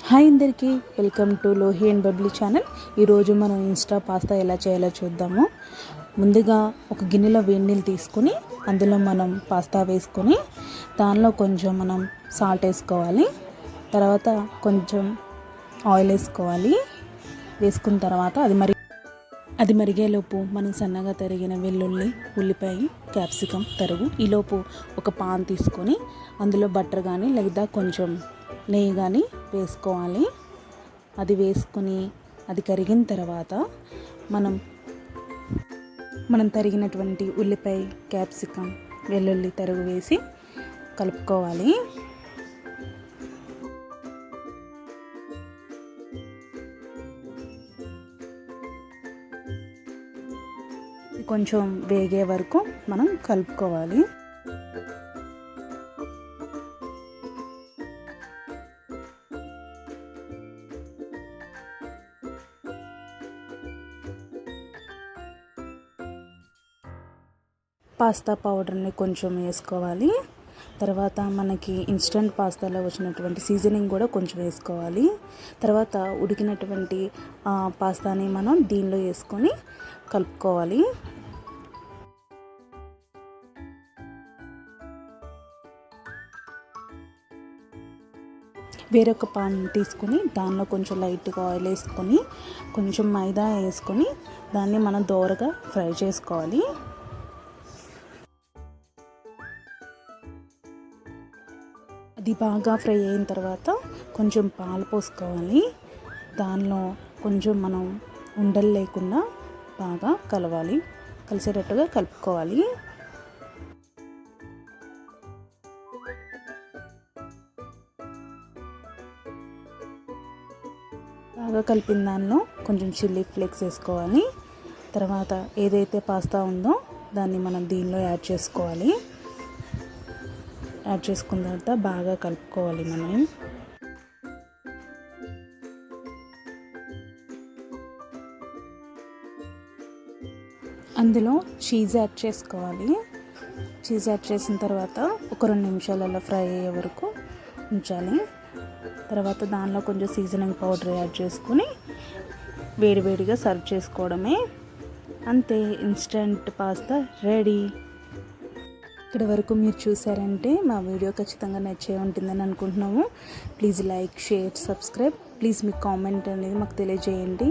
Hi అందరికీ, welcome to Lohi and bubbly channel. ఈరోజు మనం ఇన్స్టా పాస్తా ఎలా చేయాలో చూద్దాము. ముందుగా ఒక గిన్నెలో వేడి నీళ్ళు తీసుకుని అందులో మనం పాస్తా వేసుకొని దానిలో కొంచెం మనం సాల్ట్ వేసుకోవాలి. తర్వాత కొంచెం ఆయిల్ వేసుకోవాలి. వేసుకున్న తర్వాత అది మరిగేలోపు మనం సన్నగా తరిగిన వెల్లుల్లి, ఉల్లిపాయ, క్యాప్సికమ్ తరుగు. ఈలోపు ఒక పాన్ తీసుకొని అందులో బటర్ కానీ లేదా కొంచెం నెయ్యి కానీ వేసుకోవాలి. అది వేసుకొని అది కరిగిన తర్వాత మనం తరిగినటువంటి ఉల్లిపాయ, క్యాప్సికమ్, వెల్లుల్లి తరుగు వేసి కలుపుకోవాలి. కొంచెం వేగే వరకు మనం కలుపుకోవాలి. పాస్తా పౌడర్ని కొంచెం వేసుకోవాలి. తర్వాత మనకి ఇన్స్టంట్ పాస్తాలో వచ్చినటువంటి సీజనింగ్ కూడా కొంచెం వేసుకోవాలి. తర్వాత ఉడికినటువంటి పాస్తాని మనం దీనిలో వేసుకొని కలుపుకోవాలి. వేరొక పాన్ తీసుకొని దానిలో కొంచెం లైట్గా ఆయిల్ వేసుకొని కొంచెం మైదా వేసుకొని దాన్ని మనం దోరగా ఫ్రై చేసుకోవాలి. అది బాగా ఫ్రై అయిన తర్వాత కొంచెం పాలు పోసుకోవాలి. దానిలో కొంచెం మనం ఉండలు లేకుండా బాగా కలిసేటట్టుగా కలుపుకోవాలి. బాగా కలిపిన దానిలో కొంచెం చిల్లీ ఫ్లేక్స్ వేసుకోవాలి. తర్వాత ఏదైతే పాస్తా ఉందో దాన్ని మనం దీనిలో యాడ్ చేసుకున్న తర్వాత బాగా కలుపుకోవాలి. మనం అందులో చీజ్ యాడ్ చేసుకోవాలి. చీజ్ యాడ్ చేసిన తర్వాత ఒక 2 నిమిషాలలో ఫ్రై అయ్యే వరకు ఉంచాలి. తర్వాత దానిలో కొంచెం సీజనింగ్ పౌడర్ యాడ్ చేసుకుని వేడివేడిగా సర్వ్ చేసుకోవడమే. అంతే, ఇన్స్టంట్ పాస్తా రెడీ. ఇక్కడ వరకు మీరు చూసారంటే మా వీడియో ఖచ్చితంగా నచ్చే ఉంటుందని అనుకుంటున్నాము. Please like, share, subscribe. Please me comment అనేది మాకు తెలియజేయండి.